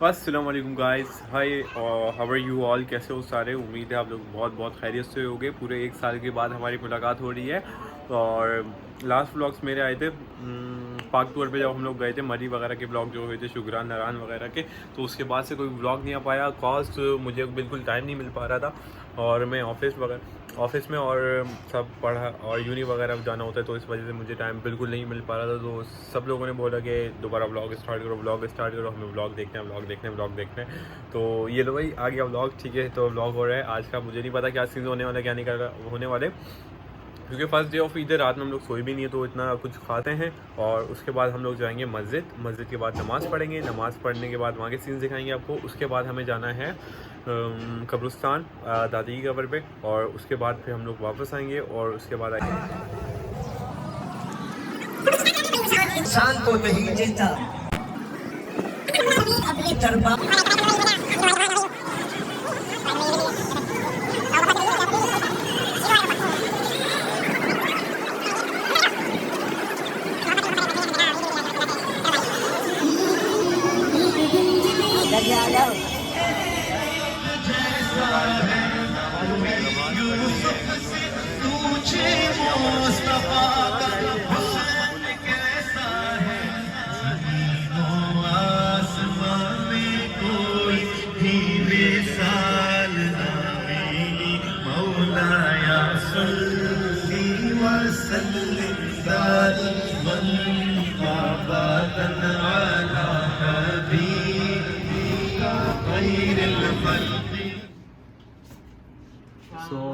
अस्सलाम वालेकुम guys, hi, how are you all. कैसे हो सारे। उम्मीद है आप लोग बहुत बहुत खैरियत से होगे। पूरे 1 साल के बाद हमारी मुलाकात हो रही है। और लास्ट व्लॉग्स मेरे आए थे पार्क टूर पे, जब हम लोग गए थे। मरी वगैरह के ब्लॉग जो हुए थे, शुगरान नारान वगैरह के। तो उसके बाद से कोई व्लॉग नहीं आ पाया, कॉज मुझे बिल्कुल टाइम नहीं मिल पा रहा था। और मैं ऑफिस में और सब पढ़ा और यूनी वगैरह जाना होता है, तो इस वजह से मुझे टाइम बिल्कुल नहीं मिल पा रहा था। तो सब लोगों ने बोला कि दोबारा व्लॉग स्टार्ट करो, हमें व्लॉग देखना है। तो ये लो भाई, आ गया व्लॉग। ठीक है, तो व्लॉग हो रहा है आज का। मुझे नहीं पता क्या सीन होने वाला, क्या नहीं होने वाले, क्योंकि फर्स्ट डे ऑफ ईद है। रात में हम लोग सोए भी नहीं है, तो इतना कुछ खाते हैं। और उसके बाद हम लोग जाएंगे मस्जिद के बाद नमाज़ पढ़ेंगे। नमाज़ पढ़ने के बाद वहाँ के सीन्स दिखाएंगे आपको। उसके बाद हमें जाना है कब्रिस्तान, दादी की कब्र पे। और उसके बाद फिर हम लोग वापस आएंगे। और उसके बाद इंसान को नहीं जीता अपने दरबार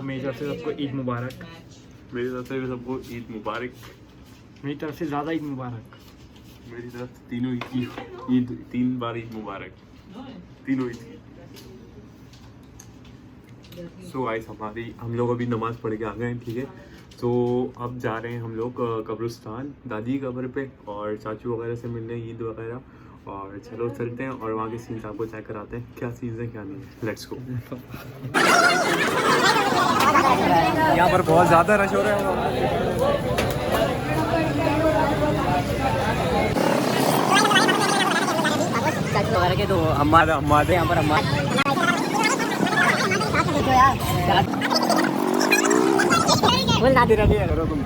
मेरी तरफ से सबको ईद मुबारक। मेरी तरफ से सबको ईद मुबारक। मेरी तरफ से ज़्यादा ईद मुबारक। मेरी तरफ से तीनों ईद 3 बार ईद मुबारक, तीनों ईद की। सो गाइस, हम लोग अभी नमाज़ पढ़ के आ गए हैं। ठीक है, तो अब जा रहे हैं हम लोग कब्रिस्तान, दादी की कब्र पे, और चाचू वगैरह से मिलने, ईद वगैरह। और चलो चलते हैं और वहाँ के सीन्स आपको चेक कराते हैं, क्या सीन्स हैं क्या नहीं है। Let's go. यहाँ पर बहुत ज़्यादा रश हो रहा है। के तो हमारे यहाँ पर करो तुम।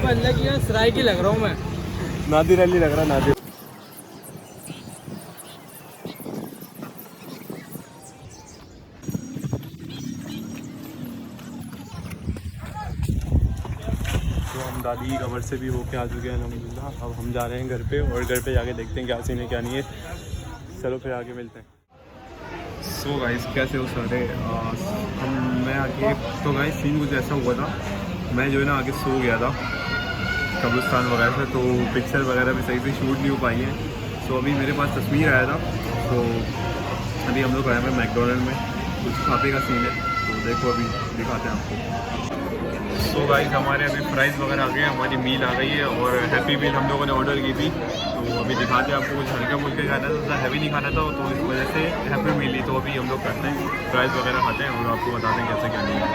अल्लाह की यहाँ सराय की लग रहा हूँ मैं। नादिर अली लग रहा, नादिर। तो हम दादी की कब्र से भी होके आ चुके हैं अल्हम्दुलिल्लाह। अब हम जा रहे हैं घर पे, और घर पे जाके देखते हैं क्या सीन है क्या नहीं है। चलो फिर आगे मिलते हैं। सो गाइस, कैसे हो सारे। मैं आगे, तो गाइस सीन कुछ ऐसा हुआ था। मैं जो है ना आगे सो गया था कब्रिस्तान वगैरह से, तो पिक्चर वगैरह भी सही से शूट नहीं हो पाई है। सो अभी मेरे पास तस्वीर आया था, तो अभी हम लोग आए हैं मैकडोनल्ड में। कुछ खाने का सीन है, तो देखो अभी दिखाते हैं आपको। सो गाइस, हमारे अभी प्राइस वगैरह आ गए, हमारी मील आ गई है। और हैप्पी मील हम लोगों ने ऑर्डर की थी, तो अभी दिखाते हैं आपको। कुछ हल्का फुल्का खाना था, ज़्यादा हैवी नहीं खाना था, तो इस वजह से हैप्पी मील ली। तो अभी हम लोग करते हैं, प्राइस वगैरह खाते हैं और आपको बताते हैं कैसे क्या नहीं है।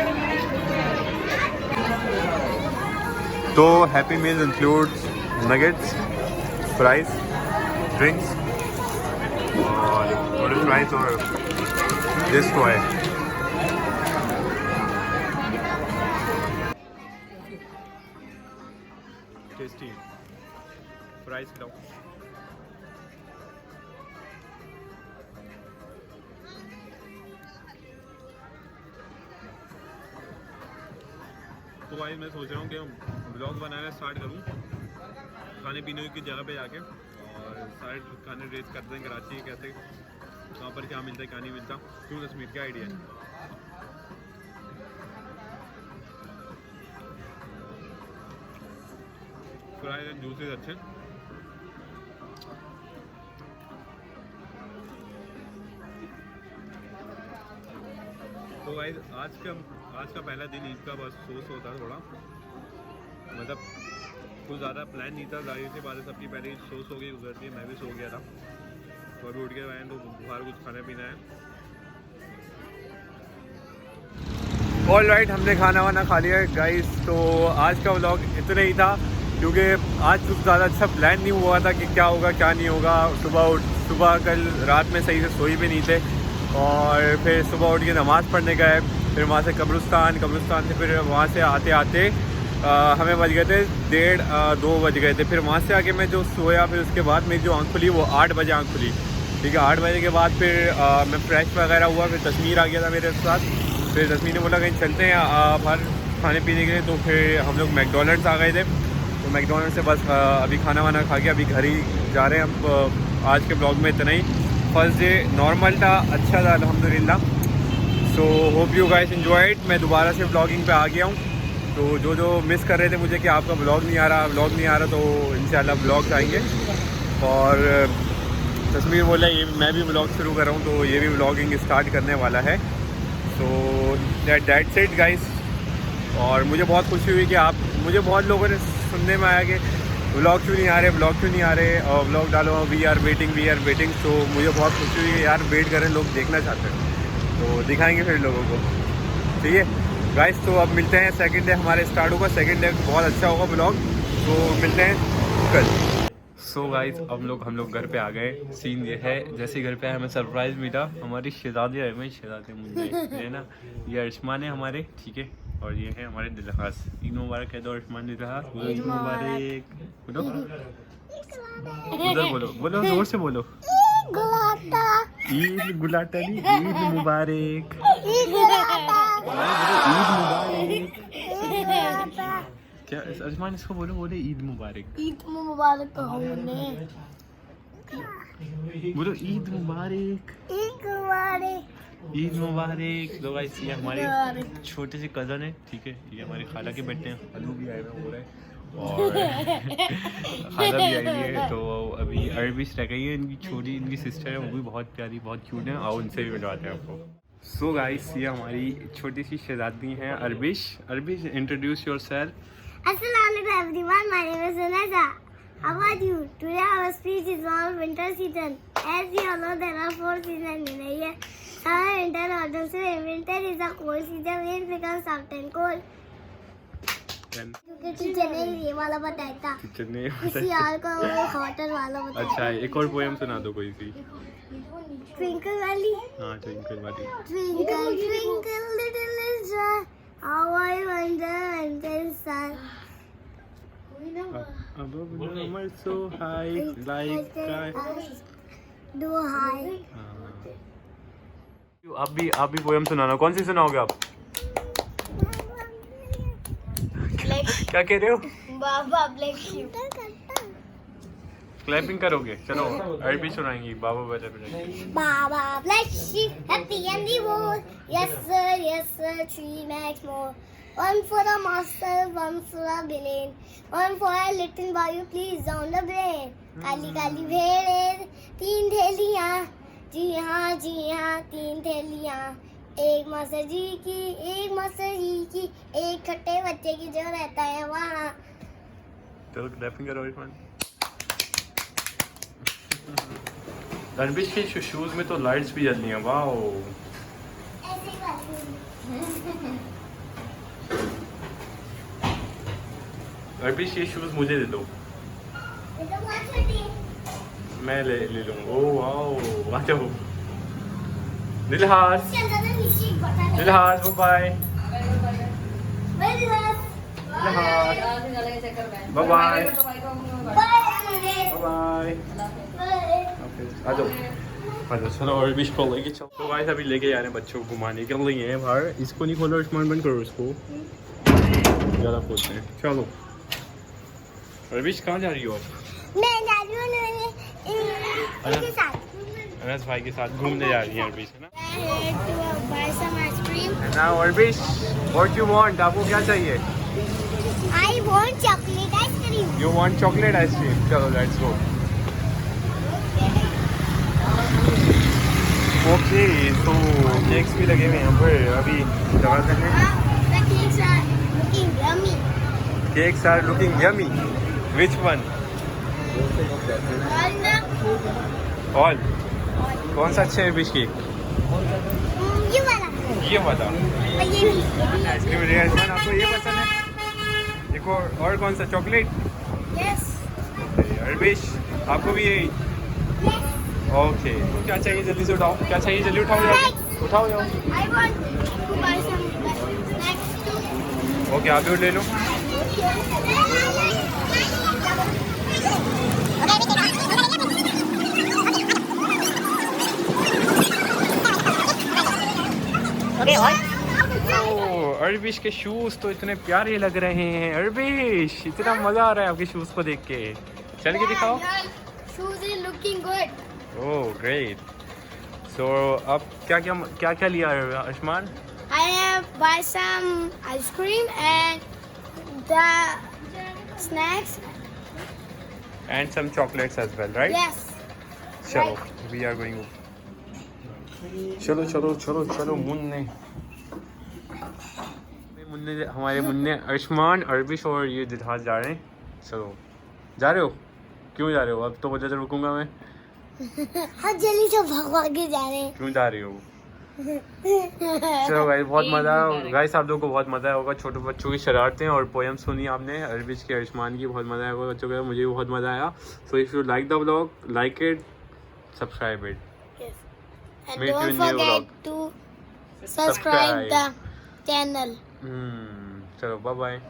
तो happy meal includes nuggets, fries, drinks और फ्राइज और दिस टॉय। टेस्टी फ्राइज खाओ। तो भाई मैं सोच रहा हूँ कि ब्लॉग बनाना स्टार्ट करूँ खाने पीने की जगह पे जाके, और सारे खाने टेस्ट करते हैं कराची के, कैसे वहाँ पर क्या मिलता है क्या नहीं मिलता। क्यों कश्मीर, क्या आइडिया है। फ्राइज एंड जूसेस अच्छे। तो गाइस, आज का पहला दिन ईद का बस सोच होता थोड़ा, मतलब कुछ ज़्यादा प्लान नहीं था। जाहिर सी बात है, सबकी पहले सोच हो गई गुजरती है, मैं भी सो गया था। तो अभी उठ के आए तो बाहर कुछ खाना पीना है। ऑल राइट, हमने खाना वाना खा लिया है गाइस। तो आज का व्लॉग इतना ही था। क्योंकि आज कुछ ज़्यादा अच्छा प्लान नहीं हुआ था कि क्या होगा क्या नहीं होगा। सुबह कल रात में सही से सोई भी नहीं थे और फिर सुबह उठ के नमाज़ पढ़ने गए, फिर वहाँ से कब्रिस्तान से फिर वहाँ से आते आते हमें बज गए थे 1:30-2 बज गए थे। फिर वहाँ से आके मैं जो सोया, फिर उसके बाद मेरी जो आँख खुली वो 8 बजे आँख खुली, ठीक है। 8 बजे के बाद फिर मैं फ्रेश वगैरह हुआ, फिर तस्मीर आ गया था मेरे साथ। फिर तस्मीर ने बोला कहीं चलते हैं बाहर खाने पीने के लिए, तो फिर हम लोग मैकडोनल्ड्स आ गए थे। तो मैकडोनल्ड्स से बस अभी खाना वाना खा के अभी घर ही जा रहे हैं हम। आज के ब्लॉग में इतना ही। फर्स्ट डे नॉर्मल था, अच्छा था अल्हम्दुलिल्लाह। So hope you guys enjoy it. मैं दोबारा से ब्लॉगिंग पे आ गया हूँ। तो जो मिस कर रहे थे मुझे कि आपका ब्लॉग नहीं आ रहा, तो इंशाल्लाह ब्लॉग आएंगे। और तस्मीर बोला ये मैं भी ब्लॉग शुरू कर रहा हूँ, तो ये भी ब्लॉगिंग स्टार्ट करने वाला है। So that's it guys. और मुझे बहुत खुशी हुई कि मुझे बहुत लोगों ने सुनने में आया कि ब्लॉग क्यों नहीं आ रहे और ब्लॉग डालो, वी आर वेटिंग। तो मुझे बहुत खुशी हुई यार, वेट करें, लोग देखना चाहते हैं तो दिखाएंगे फिर लोगों को, ठीक है गाइस। तो अब मिलते हैं, सेकंड डे हमारे स्टार्ट होगा, सेकंड डे बहुत अच्छा होगा ब्लॉग, तो मिलते हैं कल। सो गाइस हम लोग घर पे आ गए। सीन ये है, जैसे ही घर पे आए हमें सरप्राइज़ मिला। हमारी शहजादी मुझे है ना, ये अरशमान है हमारे, ठीक है। और ये है हमारे दिलहास। ईद मुबारक कह दो अरशमान, दिलहास ईद मुबारक बोलो, उधर बोलो जोर से बोलो, ईद गुलाटा नहीं, ईद मुबारक, ईद मुबारक। क्या अरशमान इसको बोले ईद मुबारक, ईद मुबारक कहो बोलो ईद मुबारक, ईद मुबारक। तो गाइस ये हमारे छोटे से कज़न है, ठीक है। ये हमारी खाला के बेटे हैं, अनु भी आए हुए हो रहे हैं और खाला भी आई हुई है। तो अभी अरबिश रह गई है, इनकी सिस्टर है, वो भी बहुत प्यारी बहुत क्यूट है, और उनसे भी मिलवाते हैं आपको। सो गाइस ये हमारी छोटी सी शहजादी हैं Arbish. Introduce yourself. Assalamualaikum everyone, my name is Suneza. How are you? Today our speech is on winter season. As you all know, there are 4 seasons in a year. Summer, winter, autumn, spring. Winter is a cold season when it becomes soft and cold. क्योंकि teacher ने ये वाला बताया था, किसी और को hotter वाला बताया। अच्छा एक और पोएम सुना दो कोई सी। ट्विंकल वाली। हाँ ट्विंकल वाली। Twinkle twinkle little star, how I wonder under the sun. Above the number so high like Do high. आप भी पोएम सुनाना, कौन सी सुनाओगे आप? क्या कह रहे हो? बाबा bless you. क्लैपिंग करोगे? चलो अरबी सुनाएंगी, बाबा बजा। Baba bless you, happy and the war. Yes sir, 3 max more. One for the master, one for the villain, one for a little boy you please on the brain. Kali Kali भेड़ें 3 थैलियाँ, जी हाँ 3 थैलियाँ। एक master जी की, एक खट्टे बच्चे की जो रहता है वहाँ। चलो क्लैपिंग करो इरफान। रणबीर के शूज में तो लाइट्स भी जल रही हैं, वाओ। ऐसे ही बात रणबीर ये शूज मुझे दे दो, मैं ले लूँगा। ओ वाओ, आ जाओ। दिलहास बाय बाय बाय। आ जाओ चलो और भी को लेके चलो। तो गाइस अभी लेके जा रहे हैं बच्चों को घुमाने के लिए बाहर। इसको नहीं खोलो, स्मार्ट बंद करो इसको, ज़्यादा खोलते हैं। चलो रविश कहाँ जा रही हो आप? मैं जा रही हूँ इनके साथ, अनस भाई के साथ घूमने जा रही है रविश, है ना। buy some ice cream. Now Ravish what you want, आपको क्या चाहिए? I want chocolate ice cream. You want chocolate ice cream, चलो लेट्स गो। ओके तो केक्स भी लगे हुए हैं यहाँ पर, अभी दवा करने। The cakes are looking yummy. Cakes are looking yummy. Which one? All. कौन सा अच्छा है विश केक? ये वाला। ये वाला। और ये भी। आइसक्रीम आपको ये पसंद है? एक और कौन सा चॉकलेट? Yes. अर्विश आपको भी यही ओके क्या चाहिए जल्दी से उठाओ क्या चाहिए जल्दी उठाओ जाओ उठाओ जाओ I want to buy some snacks too. Okay आप भी ले लो Okay, what? ओह, अर्विश के शूज तो इतने प्यारे लग रहे हैं अर्विश इतना मजा आ रहा है आपके शूज को देख के चल के दिखाओ Your shoes is looking good. Oh great so अब क्या क्या लिया Ayushman I have buy some ice cream and the snacks. And some chocolates as well right Yes. चलो वी आर गोइंग चलो चलो चलो चलो मुन्ने मुन्ने हमारे मुन्ने आयुष्मान अर्विश और ये दिलहाज जा रहे हैं चलो जा रहे हो क्यों जा रहे हो अब तो बोले तो रुकूंगा मैं हाँ जल्दी से भाग के जा रहे हैं. क्यों जा रही हो चलो गाइस बहुत मज़ा गाइस आप लोगों को बहुत मज़ा आया होगा छोटे बच्चों की शरारतें और पोएम सुनी आपने अर्विश के आयुष्मान की बहुत मज़ा आया होगा बच्चों का मुझे भी बहुत मज़ा आया so if you like the vlog like it subscribe it Yes. And Meet you don't in new forget to subscribe the channel. चलो बाय बाय